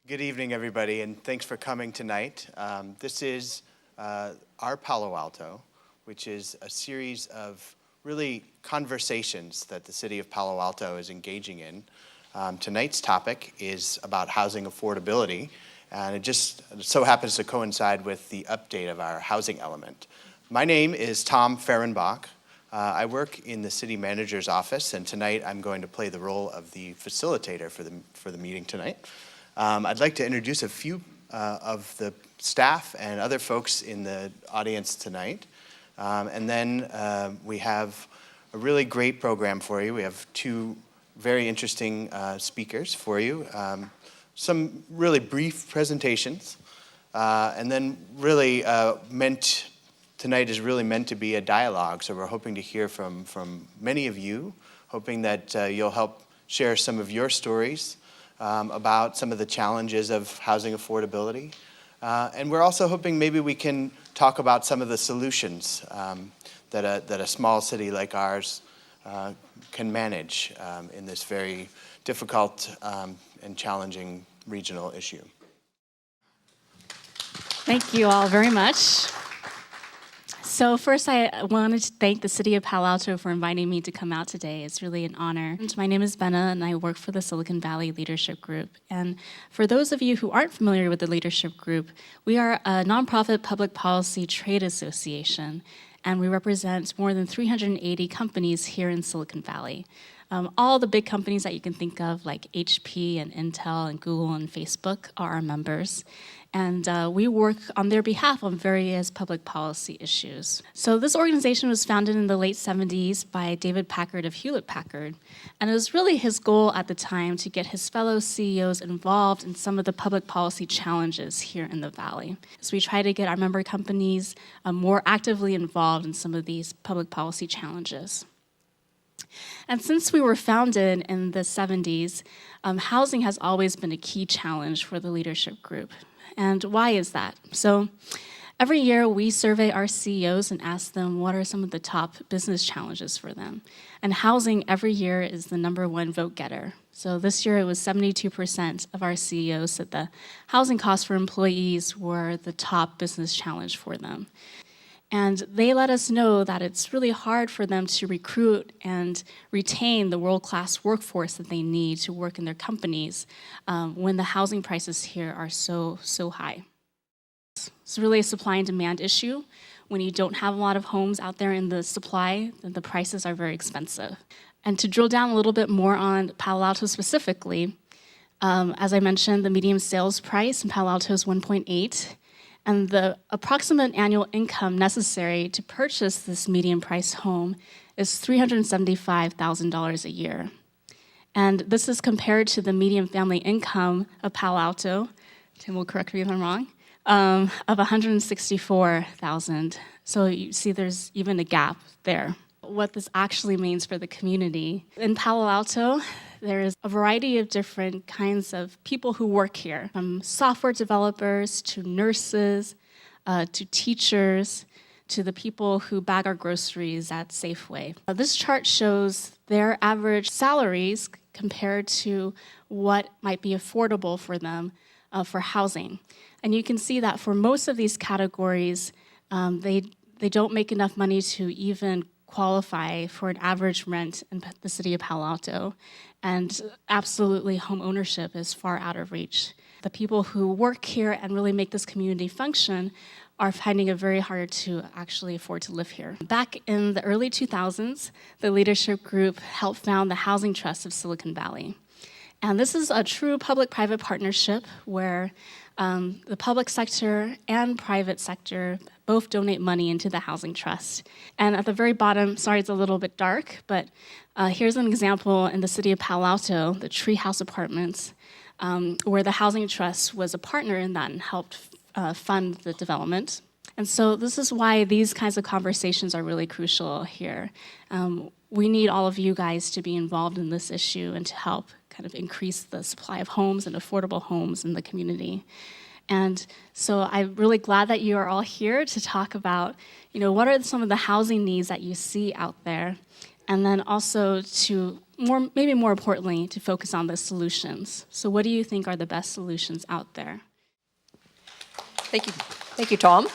Good evening, everybody, and thanks for coming tonight. This is Our Palo Alto, which is a series of really conversations that the city of Palo Alto is engaging in. Tonight's topic is about housing affordability, and it just so happens to coincide with the update of our housing element. My name is Tom Fehrenbach. I work in the city manager's office, and tonight I'm going to play the role of the facilitator for the meeting tonight. I'd like to introduce a few of the staff and other folks in the audience tonight. And then we have a really great program for you. We have two very interesting speakers for you. Some really brief presentations. And then really tonight is really meant to be a dialogue. So we're hoping to hear from many of you, hoping that you'll help share some of your stories about some of the challenges of housing affordability. And we're also hoping maybe we can talk about some of the solutions that a small city like ours can manage in this very difficult and challenging regional issue. Thank you all very much. So first, I wanted to thank the City of Palo Alto for inviting me to come out today. It's really an honor. My name is Benna, and I work for the Silicon Valley Leadership Group. And for those of you who aren't familiar with the Leadership Group, we are a nonprofit public policy trade association, and we represent more than 380 companies here in Silicon Valley. All the big companies that you can think of, like HP and Intel and Google and Facebook, are our members. And we work on their behalf on various public policy issues. So this organization was founded in the late 70s by David Packard of Hewlett-Packard. And it was really his goal at the time to get his fellow CEOs involved in some of the public policy challenges here in the Valley. So we try to get our member companies more actively involved in some of these public policy challenges. And since we were founded in the 70s, housing has always been a key challenge for the leadership group. And why is that? So every year we survey our CEOs and ask them what are some of the top business challenges for them. And housing every year is the #1 vote getter. So this year it was 72% of our CEOs said the housing costs for employees were the top business challenge for them. And they let us know that it's really hard for them to recruit and retain the world-class workforce that they need to work in their companies when the housing prices here are so high. It's really a supply and demand issue. When you don't have a lot of homes out there in the supply, then the prices are very expensive. And to drill down a little bit more on Palo Alto specifically, as I mentioned, the median sales price in Palo Alto is 1.8. And the approximate annual income necessary to purchase this median price home is $375,000 a year. And this is compared to the median family income of Palo Alto, Tim will correct me if I'm wrong, of $164,000. So you see there's even a gap there. What this actually means for the community. In Palo Alto, there is a variety of different kinds of people who work here, from software developers to nurses, to teachers, to the people who bag our groceries at Safeway. This chart shows their average salaries compared to what might be affordable for them for housing. And you can see that for most of these categories, they don't make enough money to even qualify for an average rent in the city of Palo Alto. And absolutely, home ownership is far out of reach. The people who work here and really make this community function are finding it very hard to actually afford to live here. Back in the early 2000s, the leadership group helped found the Housing Trust of Silicon Valley. And this is a true public-private partnership where the public sector and private sector both donate money into the Housing Trust. And at the very bottom, sorry, it's a little bit dark, but here's an example in the city of Palo Alto, the Treehouse Apartments, where the Housing Trust was a partner in that and helped fund the development. And so this is why these kinds of conversations are really crucial here. We need all of you guys to be involved in this issue and to help kind of increase the supply of homes and affordable homes in the community. And so I'm really glad that you are all here to talk about, what are some of the housing needs that you see out there, and then also to maybe more importantly, to focus on the solutions. So what do you think are the best solutions out there? Thank you. Thank you, Tom.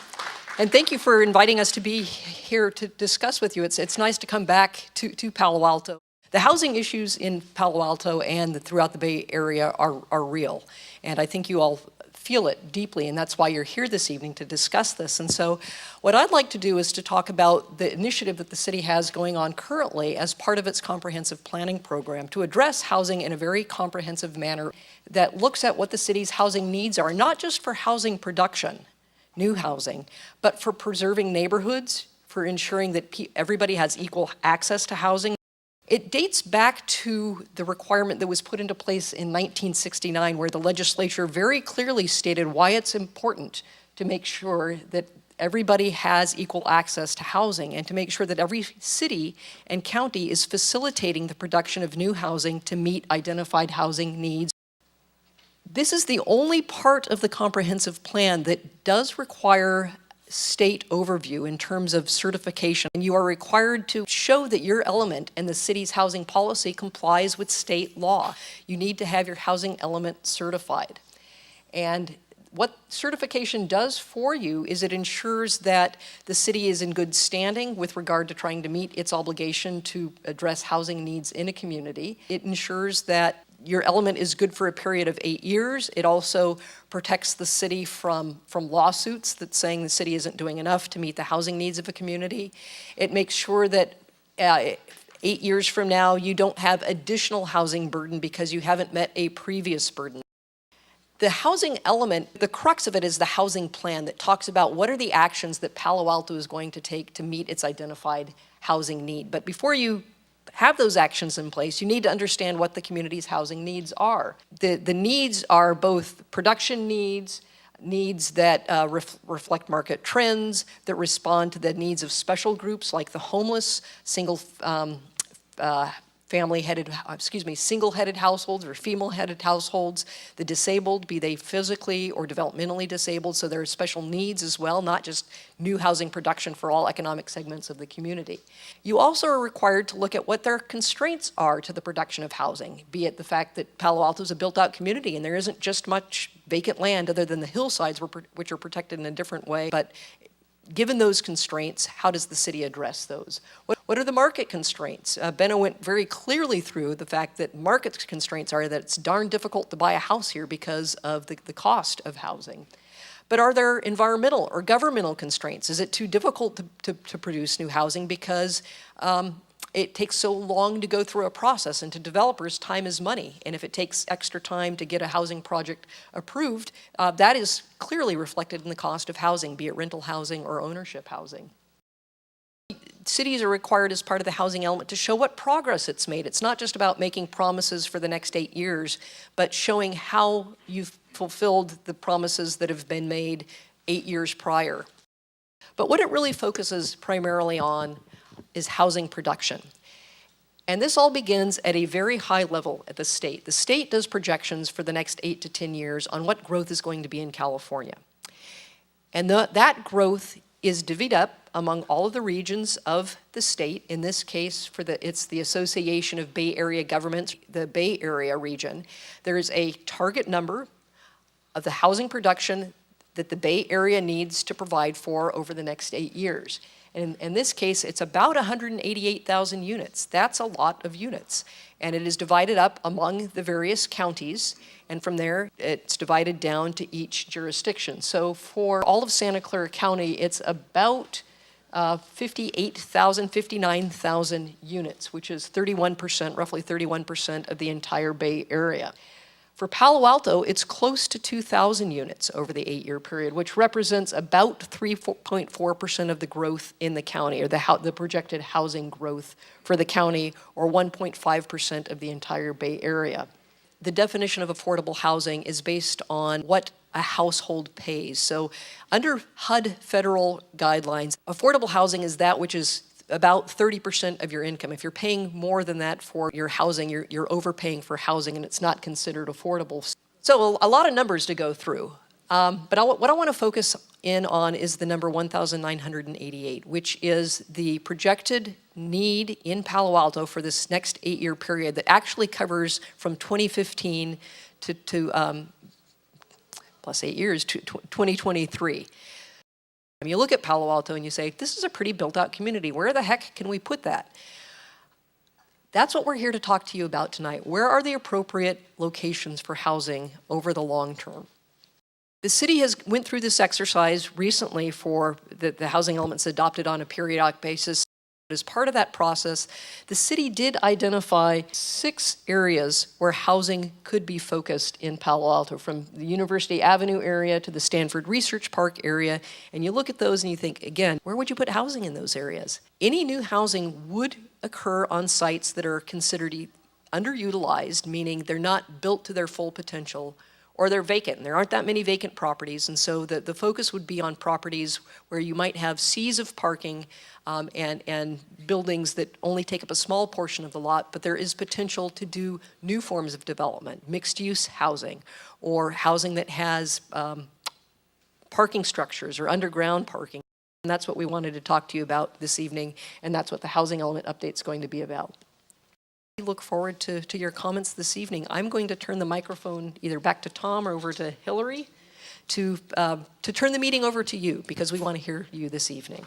And thank you for inviting us to be here to discuss with you. It's nice to come back to Palo Alto. The housing issues in Palo Alto and throughout the Bay Area are real. And I think you all feel it deeply, and that's why you're here this evening to discuss this. And so what I'd like to do is to talk about the initiative that the city has going on currently as part of its comprehensive planning program to address housing in a very comprehensive manner that looks at what the city's housing needs are, not just for housing production, new housing, but for preserving neighborhoods, for ensuring that everybody has equal access to housing. It dates back to the requirement that was put into place in 1969, where the legislature very clearly stated why it's important to make sure that everybody has equal access to housing and to make sure that every city and county is facilitating the production of new housing to meet identified housing needs. This is the only part of the comprehensive plan that does require state overview in terms of certification. And you are required to show that your element in the city's housing policy complies with state law. You need to have your housing element certified. And what certification does for you is it ensures that the city is in good standing with regard to trying to meet its obligation to address housing needs in a community. It ensures that your element is good for a period of 8 years. It also protects the city from lawsuits that's saying the city isn't doing enough to meet the housing needs of a community. It makes sure that 8 years from now, you don't have additional housing burden because you haven't met a previous burden. The housing element, the crux of it is the housing plan that talks about what are the actions that Palo Alto is going to take to meet its identified housing need. But before you have those actions in place, you need to understand what the community's housing needs are. The needs are both production needs that reflect market trends, that respond to the needs of special groups like the homeless, single-headed households or female-headed households, the disabled, be they physically or developmentally disabled, so there are special needs as well, not just new housing production for all economic segments of the community. You also are required to look at what their constraints are to the production of housing, be it the fact that Palo Alto is a built-out community and there isn't just much vacant land other than the hillsides which are protected in a different way, but given those constraints, how does the city address those? What are the market constraints? Benno went very clearly through the fact that market constraints are that it's darn difficult to buy a house here because of the cost of housing. But are there environmental or governmental constraints? Is it too difficult to produce new housing because it takes so long to go through a process, and to developers, time is money. And if it takes extra time to get a housing project approved, that is clearly reflected in the cost of housing, be it rental housing or ownership housing. Cities are required as part of the housing element to show what progress it's made. It's not just about making promises for the next 8 years, but showing how you've fulfilled the promises that have been made 8 years prior. But what it really focuses primarily on is housing production. And this all begins at a very high level at the state. The state does projections for the next 8 to 10 years on what growth is going to be in California. And that growth is divvied up among all of the regions of the state. In this case, it's the Association of Bay Area Governments, the Bay Area region. There is a target number of the housing production that the Bay Area needs to provide for over the next 8 years. And in this case, it's about 188,000 units. That's a lot of units. And it is divided up among the various counties. And from there, it's divided down to each jurisdiction. So for all of Santa Clara County, it's about 59,000 units, which is 31%, roughly 31% of the entire Bay Area. For Palo Alto, it's close to 2,000 units over the 8-year period, which represents about 3.4% of the growth in the county, or the projected housing growth for the county, or 1.5% of the entire Bay Area. The definition of affordable housing is based on what a household pays. So under HUD federal guidelines, affordable housing is that which is about 30% of your income. If you're paying more than that for your housing, you're overpaying for housing, and it's not considered affordable. So a lot of numbers to go through. What I want to focus in on is the number 1,988, which is the projected need in Palo Alto for this next 8-year period that actually covers from 2015 to plus 8 years, to 2023. You look at Palo Alto and you say, this is a pretty built-out community. Where the heck can we put that? That's what we're here to talk to you about tonight. Where are the appropriate locations for housing over the long term? The city has went through this exercise recently for the housing elements adopted on a periodic basis. As part of that process, the city did identify 6 areas where housing could be focused in Palo Alto, from the University Avenue area to the Stanford Research Park area. And you look at those and you think, again, where would you put housing in those areas? Any new housing would occur on sites that are considered underutilized, meaning they're not built to their full potential, or they're vacant, and there aren't that many vacant properties. And so the focus would be on properties where you might have seas of parking and buildings that only take up a small portion of the lot, but there is potential to do new forms of development, mixed-use housing, or housing that has parking structures or underground parking. And that's what we wanted to talk to you about this evening, and that's what the housing element update is going to be about. We look forward to your comments this evening. I'm going to turn the microphone either back to Tom or over to Hillary to turn the meeting over to you, because we want to hear you this evening.